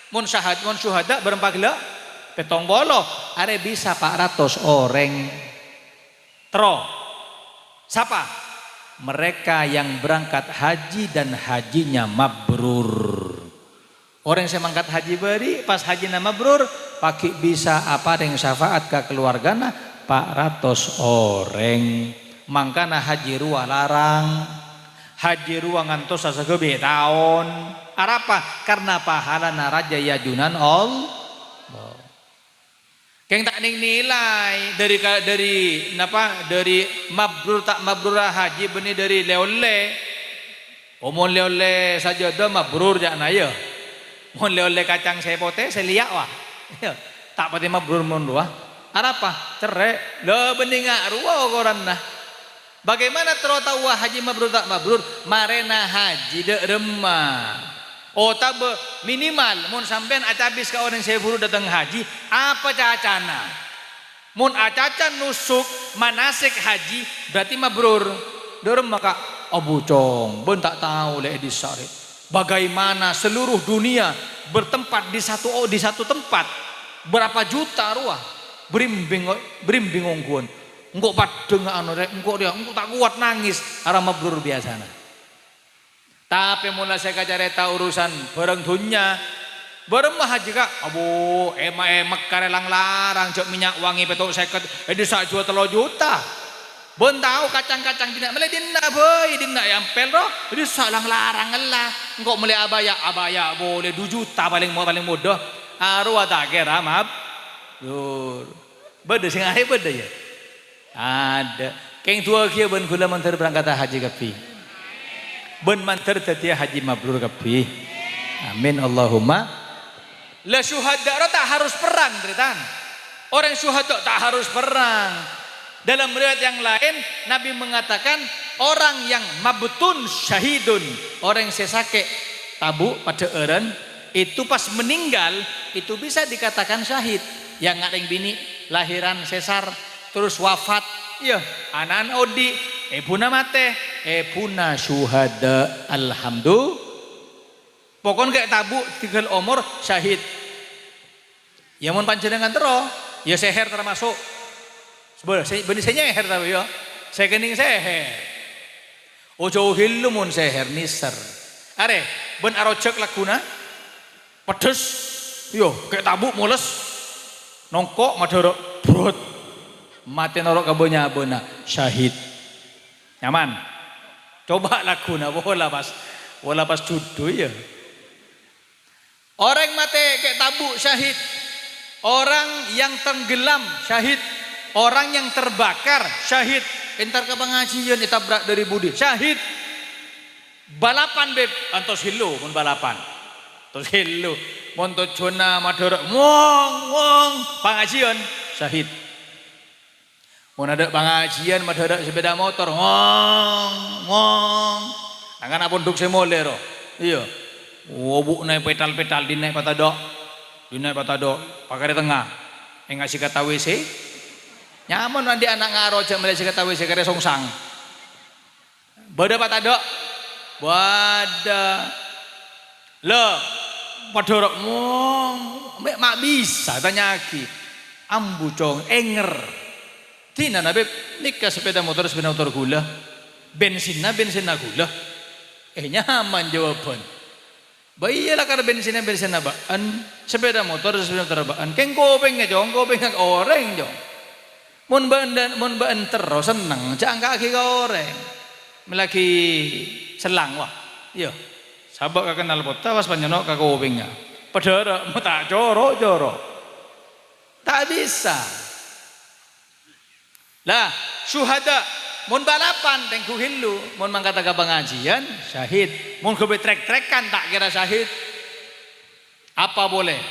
Mun syuhada berempat gila petong bolo are bisa 400 orang. Tero. Siapa? Mereka yang berangkat haji dan hajinya mabrur. Orang yang mangkat haji beri pas haji nama mabrur pakai bisa apa yang syafaat ke keluargana 400 orang. Mangkana haji ruah larang. Haji ruah ngantos sasegebe tahun. Arapa? Karena pahala naraja yajunan Allah. Keng tak ning nilai dari mabrur tak mabrurah haji benih dari leole. Omon leole saja dah mabrur jangan ya. Mon leole kacang sepote seliak wah. Tak pati mabrur mon dua. Apa? Cerai. Lo benih ngaruh koran nah. Bagaimana tahu haji mabrur tak mabrur? Marena haji de remah. Oh tak minimal mun sampean acabis ka orang sepuluh datang haji apa cacana mun acacan nusuk manasik haji berarti mabrur derem maka abucong ben tak tahu le disare bagaimana seluruh dunia bertempat di satu tempat berapa juta ruah berimbing ongkuan engko padeng anu rek engko tak kuat nangis arah mabrur biasana. Tapi mulai saya kacareta urusan barang dunia beremah haji kak abu emak karelang larang cok minyak wangi petok seket di sak jual 3 juta bon tahu kacang-kacang tidak mulai dina boy dina yang roh di sak lang larang lah engkau mulai abaya boleh 2 juta paling mudah arwah tak kira maaf dur beda sing ae beda ya ada keng tua kia ben kula mantar berangkat haji kapi ben mantar tadi haji mabrur kabeh. Amin Allahumma. La syuhada tak harus perang beritan. Orang syuhada tak harus perang. Dalam riwayat yang lain Nabi mengatakan orang yang mabtun syahidun, orang yang sesake tabu pada eren itu pas meninggal itu bisa dikatakan syahid. Yang ngadeng bini lahiran sesar terus wafat. Iya, anak odi ebuna mate, ebuna syuhada alhamdulillah. Pokon kayak tabu tinggal umur syahid. Ya mun panjenengan tero, ya seher termasuk. Sebenarnya benih saya seher tapi ya, saya kening seher. Ojo hillu mun seher niser. Are, ben arojek laguna, pedes, yo kayak tabu mules, nongkok madorok brot. Mati norok kabonya abona syahid nyaman coba laguna bola pas judo ya orang mati kayak tabu syahid orang yang tenggelam syahid orang yang terbakar syahid entar ke pengajian ditabrak dari budi syahid balapan beb antos hilu mun balapan antos hilu montot jona madorok wong pengajian syahid. Mun ada pengajian madara sepeda motor ngong angkan apun duk semole ro iya wobuk naik petal dinaik patadok pakai tengah ngasih kata WC nyaman nanti anak ngaro aja mulai kata WC kare songsang bada patadok bada le padorok mak bisa tanya lagi ambu cong enger Tina na beb, nikah sepeda motor gula. Bensin na gula. Nyaman jawaban. Iyalah karena bensin na baan. Sepeda motor baan. Keng kopeng nga jong, kopeng nga oreng jong. Mun baan terus seneng, jangan kaki ka oreng. Melaki selang wah. Iya. Sabak ka kenal pota pas panyono ka kopeng nga. Padahal mau tak coro. Tak bisa. Lah, syuhada mun balapan tengku hillu, mun mangkata ka pengajian syahid, mun ke trek-trekan tak kira syahid. Apa boleh?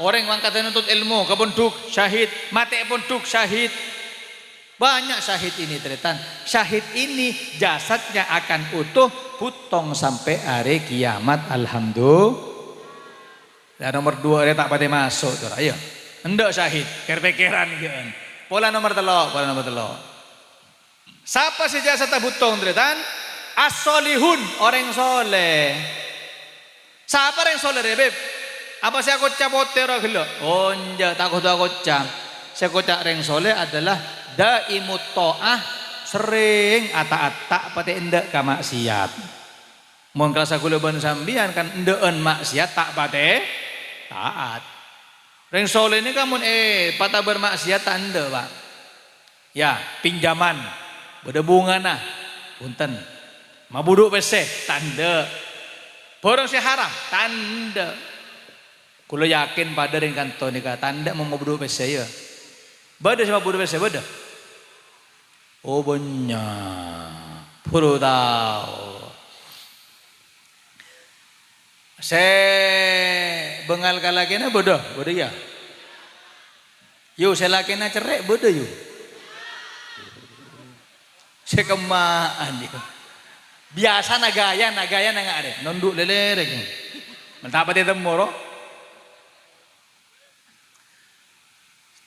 Orang mangkata nuntut ilmu kepunduk syahid, mati punduk syahid. Banyak syahid ini tretan. Syahid ini jasadnya akan utuh putong sampai hari kiamat, alhamdulillah. Dan nomor 2 dia tak pada masuk tuh. Ayo. Hendak syahid, kerpekeran gitu. Pola nomor telok. Siapa saja jasa tabutong tretan? As-solihun, orang soleh. Siapa orang soleh beb? Apa saya kocak potero gelo? Oh enggak, takut kocak. Saya kocak orang soleh adalah daimut ta'ah, sering ata-ata pada endak ka maksiat. Mun kerasa kula ban sambian kan endeun maksiat tak pada taat. Reng soleh ini kamu patah bermaksiat tanda pak. Ya pinjaman, beda bunga nah, punten. Mabuduk peseh tanda. Borong si haram tanda. Kulo yakin pada reng kanto nikah tanda mau mabuduk peseh ya. Beda sama mabuduk peseh beda. Oh banyak, perlu tahu. Saya bengal kalakena bodoh ya. Yo saya lakena cerai bodoh yo. Saya kemaan yo. Biasa nagaya nggak ada. Nonduk lele rek. Mentapa dia temoro.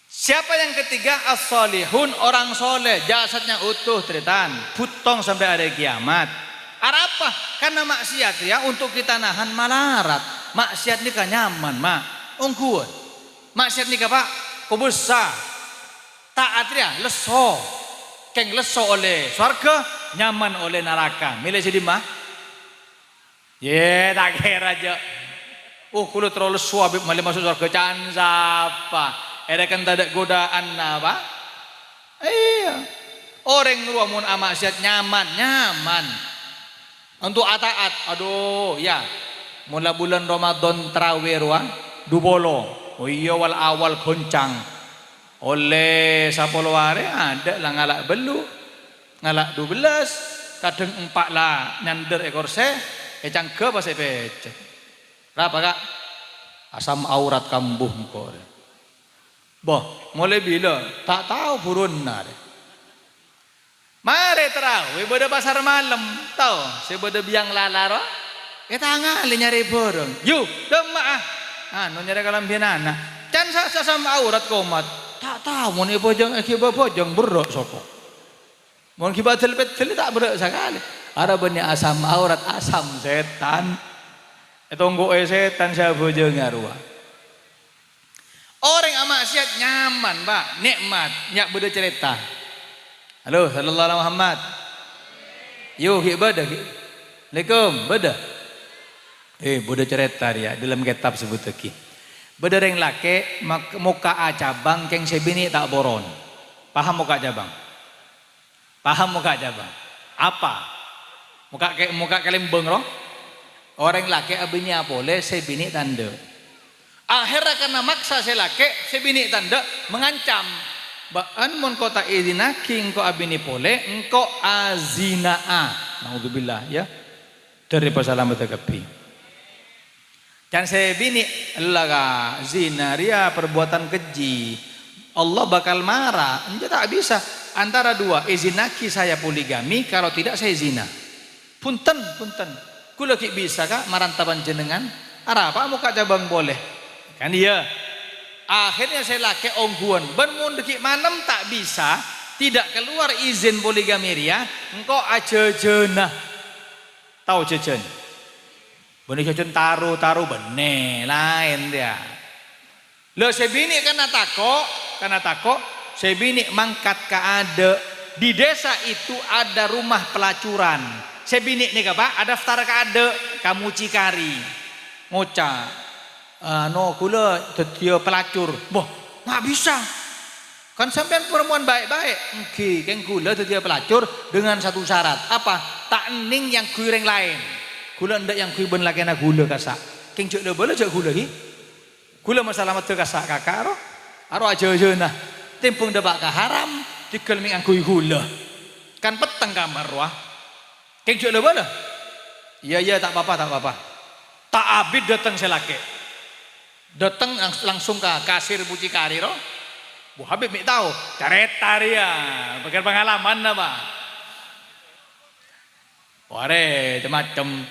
Siapa yang ketiga? As-solihun, orang soleh, jasadnya utuh tretan, putong sampai hari kiamat. Apa? Karena maksiat ya untuk kita nahan malarat. Maksiat ni kan nyaman mak. Ongkuan. Maksiat ni pak kubusa. Taat ya leso. Keng leso oleh surga, nyaman oleh neraka. Milih jadi mah. Ye tak kira aja. Kulo terlalu lesu habis malah masuk surga can siapa? Ada kan tak ada godaan apa? Iya. Orang ruamun maksiat nyaman. Untuk ataat, aduh ya, mula bulan Ramadan terawih ruang, dubolo, oh iya wal awal goncang, oleh sapolo hari ada lah ngalak belu, ngalak 12, kadang 4 lah nyander ekor cangke pas pece, berapa kak? Asam aurat kambuh kor, boh mulai bila tak tahu burun nare. Mari terawih pada pasar malam tahu saya pada biang lalaro tangan nyari borong yuk demak nyari kalam binana can sama aurat komat tak tahu mau ni bojong akibat bojong berok soko mau akibat telepet tak berok sekali ada banyak asam aurat asam setan itu setan saya bojong arwah orang maksiat nyaman pak nikmat nyak beda cerita. Halo, sallallahu alaihi Muhammad. Yuk ibadah. Assalamualaikum, beda. Beda cerita dia dalam kitab sebut lagi. Beda yang laki muka cabang keng sebini tak boron. Paham muka cabang? Paham muka cabang? Apa? Muka kelembeng roh? Orang laki abini boleh sebini tanda. Akhirnya karena maksa saya laki sebini tanda mengancam. Baan mon kota idinaki engkau abini pole engkau azinaa naudzubillah ya dari pasalam betakapi dan saya bini laga zina ria perbuatan keji Allah bakal marah enggak tak bisa antara dua izinaki saya poligami kalau tidak saya zina punten kula ki bisa kak marantaban jenengan apa muka cabang boleh kan dia. Akhirnya saya laki ongguan bermun dekik malam tak bisa tidak keluar izin poligami ria engkau ajejenah tahu jejen benih jejen taruh benih lain dia lo sebini karena takok Sebini mangkat ke ada di desa itu ada rumah pelacuran. Sebini nih Pak, ada daftar ke ada kamu Cikari. Ngoca. No kula dia pelacur. Boh, nggak bisa. Kan sampean perempuan baik-baik. Oke, keng kula dia pelacur dengan satu syarat. Apa? Tak ning yang kuireng lain. Kula ndak yang kui ben lakena gula kasak. Keng cuk le boleh cuk gula hi. Gula masalah mata kasak kakak ro. Aro aja-aja nah. Tempung debak ka haram dikel ming angkui gula. Kan peteng kamar wah. Keng cuk le boleh. Iya tak apa-apa tak apa-apa. Tak abid datang selake. Datang langsung ke kasir Mucikari ro. Bu Habib mik tahu careta dia, pakai pengalaman apa? Ware macam.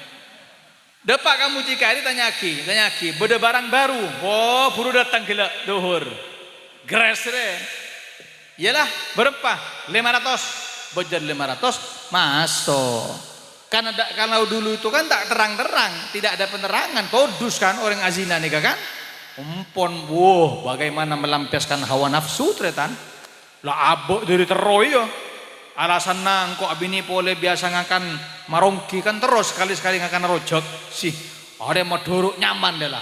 Depak kamu Cikari tanya ki, beda barang baru. Oh, buru datang gila duhur. Gres re. Iyalah berapa? 500. Bojar 500 masuk. Kalau dulu itu kan tak terang-terang, tidak ada penerangan. Kodus kan orang azina nih kan? Umpon, bagaimana melampiaskan hawa nafsu tretan? Lah abok dari teroy yo. Alasan nang kok abini pole biasa ngakan marongki kan terus sekali-sekali ngakan rojok sih. Ada maduruk nyaman deh lah.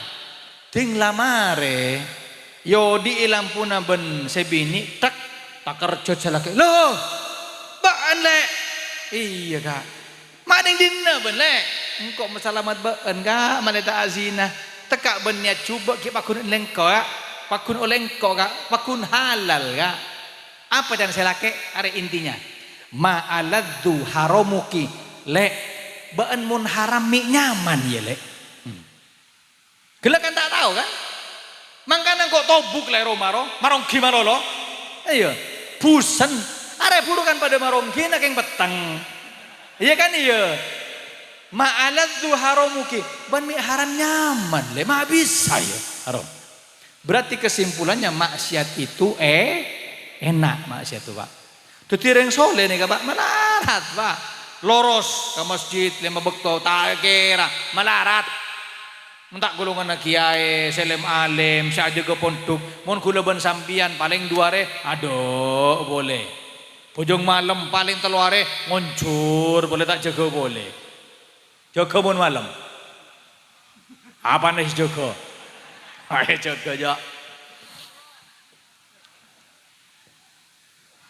Ting lamare, yo di ilampuna ben sebini tak kerja celaka. Loh, baan le. Iya kak. Mading dinna ben le. Engkau masalamat baan kak, maleta azina. Tekak berniat cuba kita pakun lengko ya, pakun olengko kak, pakun halal kak. Apa yang saya laki? Ada intinya. Ma'aladzu haramuki le, baan mun haram mi nyaman ya le. Gila kan tak tahu kan? Mangkana kok tobuk le romaro, marongki marolo. Iya, busen. Ada buru kan pada marongki nak yang petang. Iya kan iya. Ma'aladzu haramuki ban mi haram nyaman le mah bisa ya haram. Berarti kesimpulannya maksiat itu enak maksiat itu Pak. Tutireng soleh nih Pak melarat Pak. Loros ke masjid lima bekto tak kira melarat. Mentak golongan kiai selem alim saja ke pondok mun kula ben sampian paling duare aduh boleh. Pojong malam paling teluare ngoncur boleh tak jaga boleh. Jaga mun malam. Apa nih jaga? Ayo jaga ya.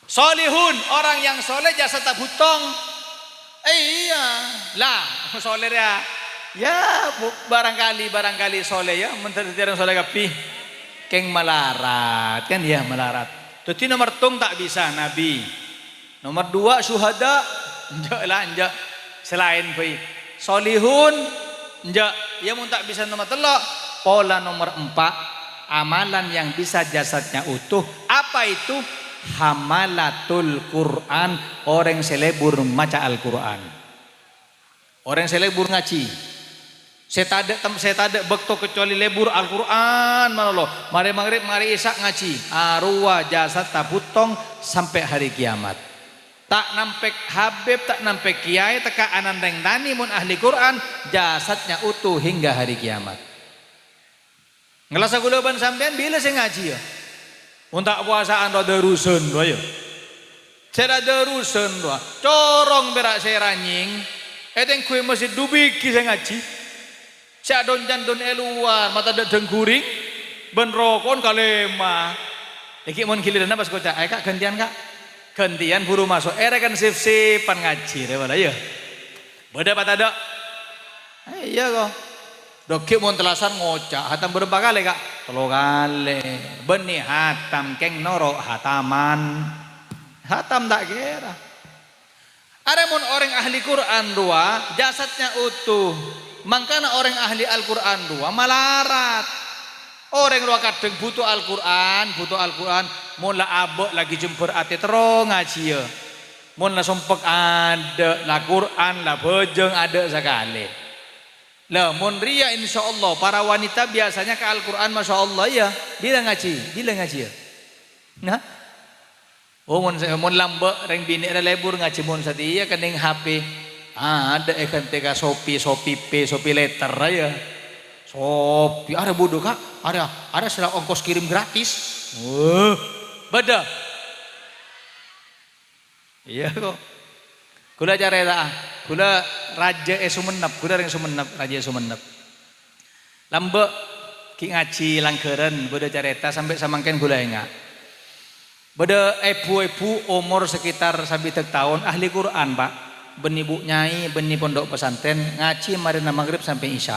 Solihun, orang yang soleh jasa tak butong. Iya, lah soleh ya. Ya barangkali soleh ya. Menteri soleh kapi. Keng melarat kan ya melarat. Jadi nomor tung tak bisa Nabi. Nomor 2 syuhada. Enjak selain baik. Solihun enggak ya mun tak bisa nomor 3 pola nomor 4 amalan yang bisa jasadnya utuh apa itu hamalatul Quran orang selebur maca Al-Quran orang selebur ngaji saya tak bekto kecuali lebur Al-Quran mana lo mari maghrib mari isak ngaji arwah jasad tabutong sampai hari kiamat. Tak nampek Habib, tak nampek kiai, teka anandeng tani mun ahli Quran, jasadnya utuh hingga hari kiamat. Ngelasa gula ban sampean bila saya ngaji ya. Untuk puasaan ada rusun doa ya. Saya ada rusun doa. Corong berak saya ranying. Eteng kue masih dubiki saya ngaji. Saya don jandon eluar, mata dengkuring, ben rokon kalema. Iki mun giliran pas kocak, kak gantian kak. Gantian buru masuk kan sip-sipan ngaji daripada ya beda apa tak iya kok doki mau telasan ngocak hatam berapa kali kak 3 kali benih hatam keng norok hataman hatam tak kira ada mun orang ahli Quran 2 jasadnya utuh mangkana orang ahli Al-Quran 2 malarat orang lu kadang butuh Al-Quran mula abok lagi jempur ati terong ngaji ya mula sumpek ada lah Quran lah bojeng ada sekali lah mun ria insyaallah para wanita biasanya ke Al-Quran Masya Allah ya bila ngaji ya nah oh mun lambek reng bini ada lebur ngaji mun satia kening HP ada ikan tega Shopee letter ya Shopee ada bodoh kak ada setelah ongkos kirim gratis beda Iya kok. Kula carita kula raja Sumenep, kula ring Sumenep, raja Sumenep. Lambek ki ngaji langgeren beda carita sampai samangken kula ingat. Beda ibu-ibu umur sekitar sampai 3 tahun ahli Quran, Pak. Beni bu nyai, beni pondok pesantren ngaji marina maghrib sampai isya.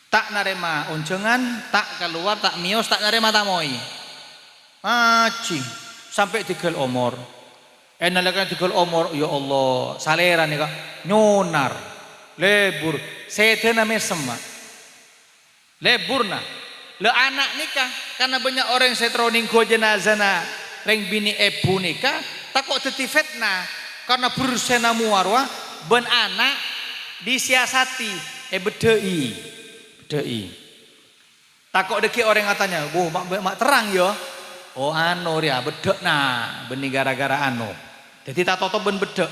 Tak narema unjengan, tak keluar, tak mios, tak narema tamoi. Ngaji sampai 3 umur. Nalakan 3 umur, ya Allah, salera nih kak, nyonar, lebur, setena mesem, lebur nah. Le anak nikah karena banyak orang yang setroning go jenazah na reng bini ibu nikah takut teti fitnah karena bersena muarwa ben anak disiasati bedei takut deki orang katanya bu mak terang yo oh anu ya bedek nah beni gara-gara anu jadi tak toto ben bedek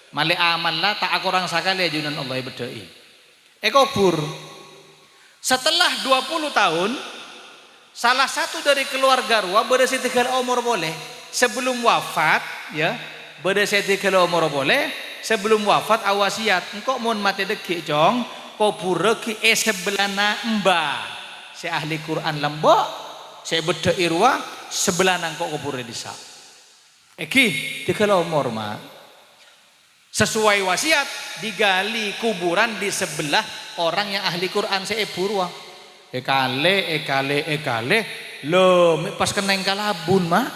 male aman lah tak aku orang sakali ajunan Allah bedei ekobur. Setelah 20 tahun, salah satu dari keluarga Rua berdasi 3 umur boleh sebelum wafat, ya berdasi 3 umur boleh sebelum wafat awasiat. Engkau mau mati dekik jong, kau bureki sebelana mbak, si ahli Quran lembok, si beda irwa sebelana engkau kubur disa. Eki 3 umur mah. Sesuai wasiat digali kuburan di sebelah orang yang ahli Quran seeburwa. Ekale lo pas keneng kalabun mah.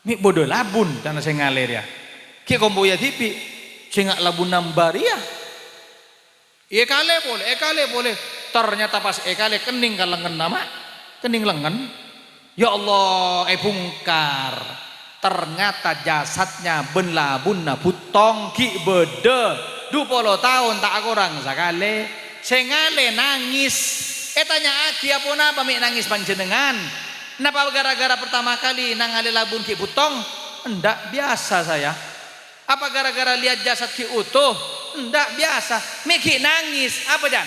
Mi bodoh labun karena saya ngalir ya. Ki kombo ya tipi sing labun nambari ya. Ekale boleh. Ternyata pas ekale kening kalengan nama. Kening lengan. Ya Allah, bungkar. Ternyata jasadnya ben labunna butong ki bede 20 tahun tak kurang sakale sengale nangis tanya aki apa napa mi nangis panjenengan napa gara-gara pertama kali nangale labun ki butong enggak biasa saya apa gara-gara lihat jasad ki utuh enggak biasa mi ki nangis apa jan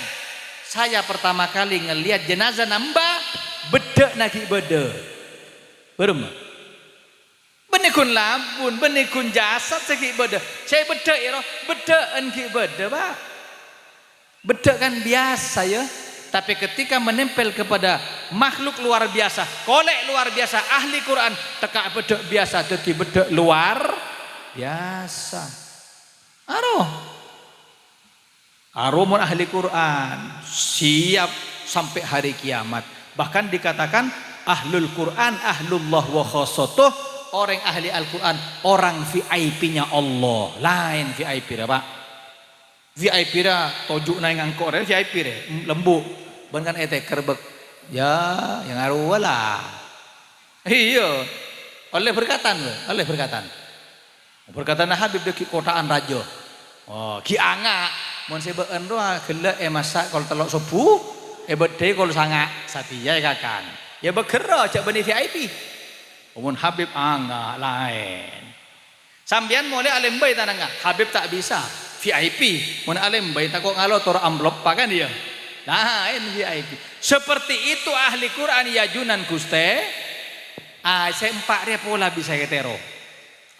saya pertama kali ngelihat jenazah nambah bede naki bede berem benikun labun, benikun jasad seki beda. Saya beda ya, bedaan ki beda, Pak. Beda kan biasa ya. Tapi ketika menempel kepada makhluk luar biasa, kolek luar biasa, ahli Quran, teka beda biasa, jadi beda luar biasa. Aromun ahli Quran siap sampai hari kiamat. Bahkan dikatakan ahlul Quran, ahlullah wa khosotuh. Orang ahli Al-Quran, orang VIP-nya Allah, lain VIP dah Pak. VIP dah tojuk naik angkor VIP dah lembu, bukan kerbek. Ya, yang arwah lah. Iya, oleh berkatan. Berkatan Habib deki kotaan raja. Oh, ki anga, mon sebe enroa gelek masak kalau telok subuh, bede kalau sangak satia kakang. Ya bekerja cak bani VIP. Umun Habib enggak lain. Sambian mulai alim bayi tanah enggak. Habib tak bisa VIP. Mun alim bayi tak kok ngalo tor amplop kan dia. Lain VIP. Seperti itu ahli Quran ya junan guste. Saya empat dia pola bisa ketero.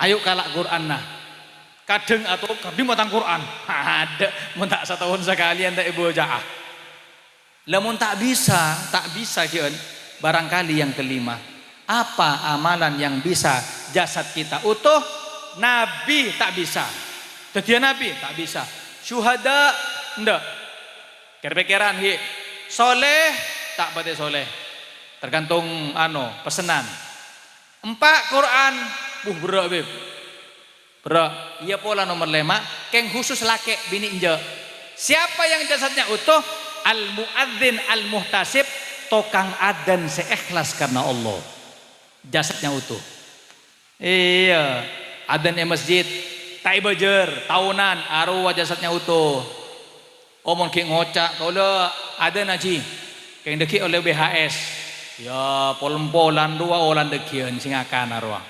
Ayo kalak Quran nah. Kadang atau kadang matang Quran. Ada. Mun tak setahun sekali anda ibu jaah. Lamun tak bisa kian. Barangkali yang kelima. Apa amalan yang bisa jasad kita utuh? Nabi tak bisa. Jadi Nabi tak bisa. Syuhada ndak. Kira-kiran hi. Soleh tak berarti soleh. Tergantung pesenan. 4 Quran berak beb. Berak. Iya pola nomor 5. Keng khusus laki bini inje. Siapa yang jasadnya utuh? Al-muadzin al-muhtasib. Tokang adan seikhlas karena Allah. Jasadnya utuh. Iya, adan masjid, tai bajer, tahunan, arwah jasadnya utuh. Omong ki ngocak, kalau ada naji, keng deki oleh BHS, ya polem-polan 2 olan dekian singakan arwah.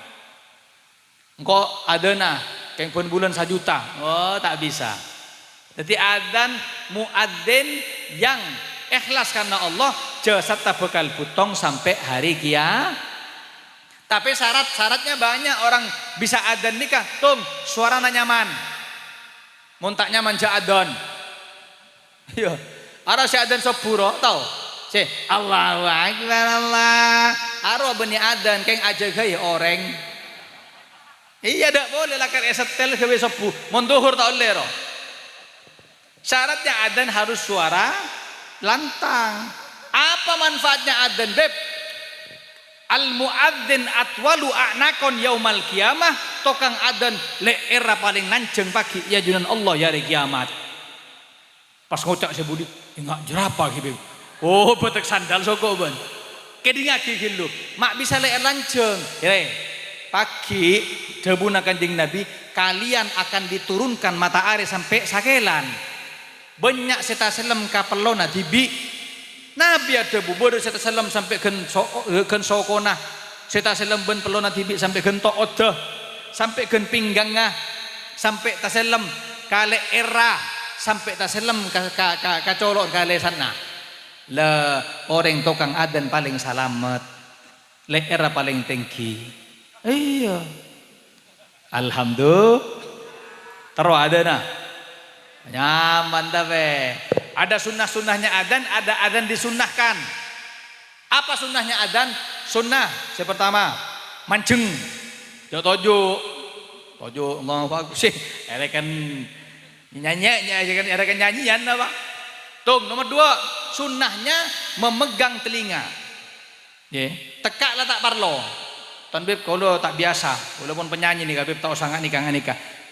Engkau ada nah, keng pun bulan 1 juta, oh tak bisa. Jadi adan muadzin yang ikhlas karena Allah, jasad tak bakal putong sampai hari kiamat. Tapi syaratnya banyak orang bisa adzan nikah. Tung, suaranya nyaman. Muntak nyaman ja adzan. Iya. Ara si adzan sepuro tau. Si Allahu akbar Allah. Aro beni adzan keng aja gaya orang. Iya dak boleh lah kan setel ke sepuh. Mun duhur tak boleh ro. Syaratnya adzan harus suara lantang. Apa manfaatnya adzan, Beb? Al muadzin atwalu a'nakon yaumal kiamah, tokang adzan le era paling nanceng pagi ya junan Allah ya hari kiamat. Pas ngocak sebudi, enggak jerapa gitu. Oh, betek sandal soko ban. Kedinga gigi lu, mak bisa le lanceng. Ya, pagi debuna kanjeng Nabi, kalian akan diturunkan matahari sampai sakelan. Banyak seta selam kapelona dibi. Nabi ada bubodo seta selam sampai gen sokona. Seta selam ben pelona dibi sampai gen odah, sampai gen pinggangnya, sampai taselam kale era, sampai taselam kacolok kale sana. Le orang tokang adan paling salamet. Le era paling tinggi. Iya. Alhamdulillah. Terus ada nah. Nyaman dah be. Ada sunnah-sunnahnya adzan, ada adzan disunnahkan. Apa sunnahnya adzan? Sunnah yang pertama mancing. Tojo Allahu akbar sih. Erekan erekan nyanyian apa? Tung nomor 2, sunnahnya memegang telinga. Ya, tekak lah tak parlo. Tan beb kalau tak biasa, walaupun penyanyi nih beb tahu sangat nikah.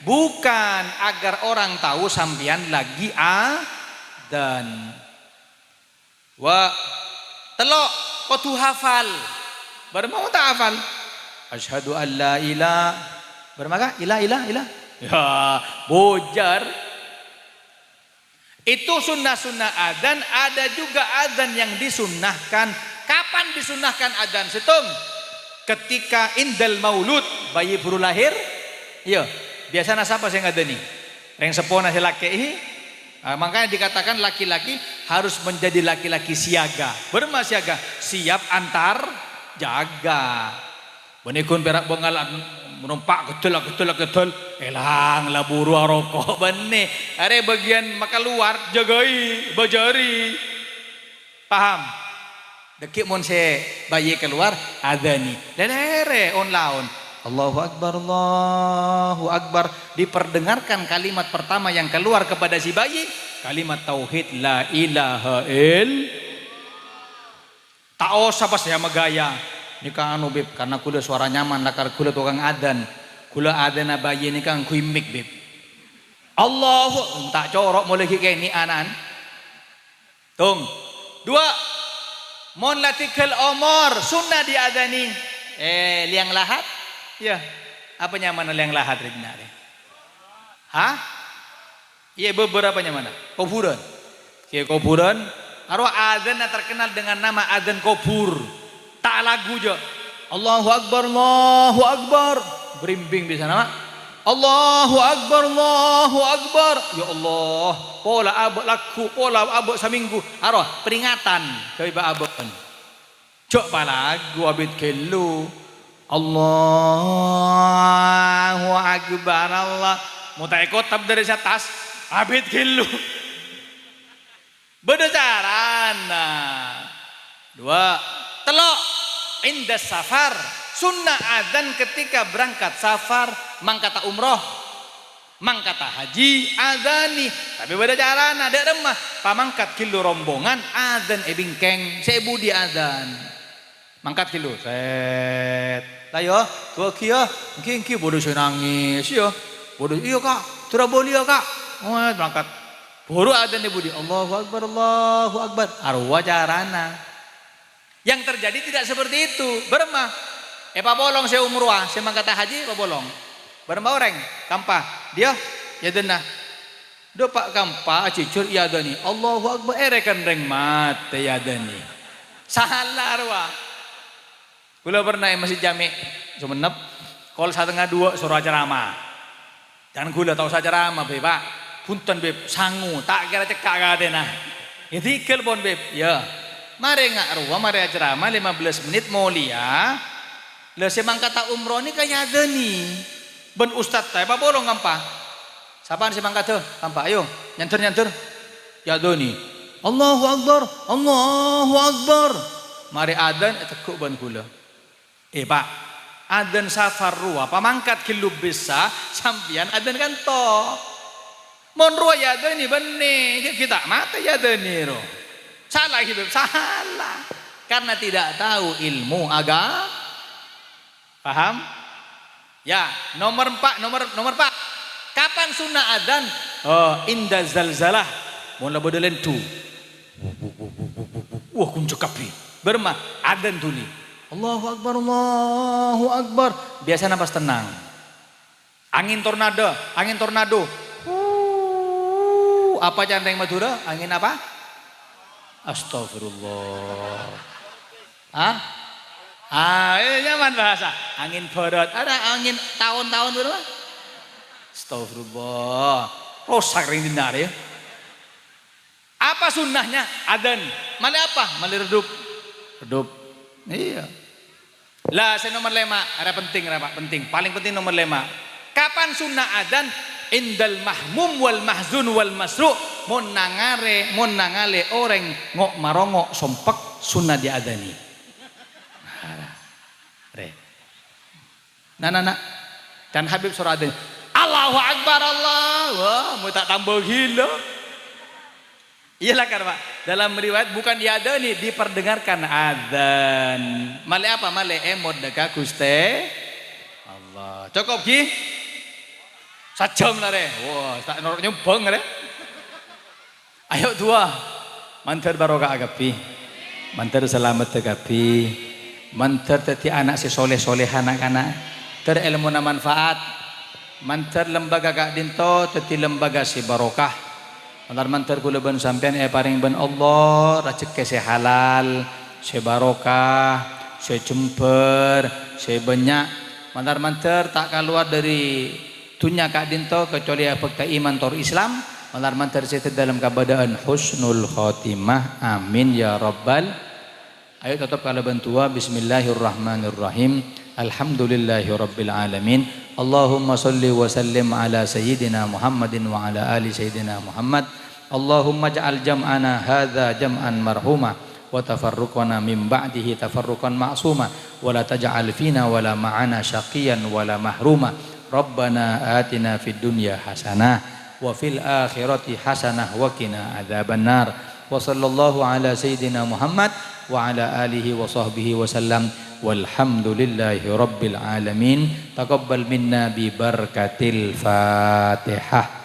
Bukan agar orang tahu sampean lagi dan telok kudu hafal. Bermau tak hafal? Asyhadu an la ilaha. Bermaka ilah. Ya, bojar. Itu sunnah-sunnah adzan, ada juga adzan yang disunnahkan. Kapan disunnahkan adzan? Setung. Ketika indal maulud, bayi baru lahir. Iya. Biasanya siapa sih yang ada nih? Yang sepona si laki. Makanya dikatakan laki-laki harus menjadi laki-laki siaga. Berma siaga, siap antar jaga. Benikun perak bengalan menumpak ketul. Elang lah buru rokok benih. Are bagian maka luar jagai bajari. Paham? Dekik mon se bayi keluar adani. Lelere on laun. Allahu Akbar diperdengarkan kalimat pertama yang keluar kepada si bayi, kalimat tauhid la ilaha tak usah pas ya megaya nikah anu beb karena kula suara nyaman lakar kula tukang adan kula adan bayi nikah kuimik beb Allahu tak corok mulai kayak ini anan tung 2 mon latikal omor sunnah diadani liang lahat. Ya, apa nyaman yang lahat rinare? Hah? Iya beberapa nyaman. Kuburan. Kayak kuburan. Arwah adzan terkenal dengan nama adzan kubur. Tak lagu jo. Allahu Akbar. Berimbing di sana. Allahu Akbar. Ya Allah. Pola abad laku, pola abad seminggu. Arwah peringatan ke iba abad. Cok lagu abid kelu. Allahu Akbar Allah. Mau tak ikut tab dari atas. Abid kilu. Beda carana. 2. Telok. Indah safar. Sunnah adzan ketika berangkat safar. Mangkata umroh. Mangkata haji. Adzani. Tapi beda carana. Ada remah. Pamangkat kilu rombongan. Adzan ebingkeng. Sebudi adzan. Mangkat kilu. Set. Tayo, tua kia, mungkin bodoh saya nangis, yo, bodoh, iyo kak, tidak boleh ya kak, berangkat, bodoh ada nih budi, Allahu Akbar, arwah carana. Yang terjadi tidak seperti itu, bermah, Pak bolong saya umurwah, saya mangkata haji, Pak bolong, bermah orang, kampa, dia, ya denah, do pak kampa, cicur, ya dani, Allahu Akbar, rekan reng mate, ya dani, salah arwah. Kula pernah masih jami Sumenep kol 1:30 suruh ceramah. Dan kula tahu saja ceramah be Pak. Punten beb sangu tak kira cekak kadena. Itikil pon beb. Ya. Mari ngak ruwa mari ceramah 15 menit mulia. Lah semang kata umroh ni kaya ada ni. Ben ustaz teh apa bolong kampa? Siapa semang kata? Kampa ayo nyanter. Ya ada ni. Allahu Akbar, Allahu Akbar. Mari adzan tekuk ban kula. Pak, adzan safar ruwa pamangkat kilub bisa sampian adzan kan to. Mon ruwa ya adzan ni benne, kita mata ya adzan ni ro. Salah hidup, salah. Karena tidak tahu ilmu agama. Paham? Ya, nomor 4. Kapan sunnah adzan? Oh, inda zalzalah. Mun labodelen tu. Wah kunci kapi. Bermah adzan tuli. Allahu Akbar, Allahu Akbar. Biasanya pas tenang. Angin tornado. Apa canteng Madura? Angin apa? Astagfirullah. Nyaman bahasa. Angin barat. Ada angin tahun-tahun berapa? Astagfirullah. Rosak ring dinar ya. Apa sunnahnya? Adzan. Mali apa? Mali redup. Iya. Lah saya nomor 5. Ada penting. Paling penting nomor 5. Kapan sunnah adzan? Indal mahmum wal mahzun wal masru' mun nangale orang ngok marongok sompek sunnah diadzani. Nah. Dan Habib surah adzan. Allahu Akbar Allah. Wah, mau tak tambah gila. Iyalah kan Pak. Dalam riwayat bukan diadzani, diperdengarkan adzan. Male apa? Male emot deka Gusti Allah. Cukup Ki? Sajam lah re. Wah, tak norok nyumbang re. Ayo dua. Mantar barokah agapi. Mantar selamat agapi. Mantar teti anak si soleh-soleh anak-anak. Ter ilmu na manfaat. Mantar lembaga kak dinto teti lembaga si barokah. Mantar kula ben sampean paring ben Allah rezeki se halal, se barokah, se jember, se banyak. Mantar tak keluar dari dunia kak dinto kecuali apakah iman tor Islam. Mantar se dalam keadaan husnul khotimah. Amin ya rabbal. Ayo tetap kalau bantua. Bismillahirrahmanirrahim. Alhamdulillahi rabbil alamin. Allahumma salli wa sallim ala sayyidina Muhammadin wa ala ali sayyidina Muhammad. Allahumma ja'al jam'ana hadza jam'an marhuma wa tafarruqana min ba'dihi tafarruqan ma'suma wa la taj'al fina wa la ma'ana syaqiyan wa la mahruma. Rabbana atina fid dunya hasanah wa fil akhirati hasanah wa qina adzabannar. Wa sallallahu ala sayyidina Muhammad wa ala alihi wa sahbihi wa sallam. Walhamdulillahi rabbil alamin. Taqabbal minna bi barakatil Fatihah.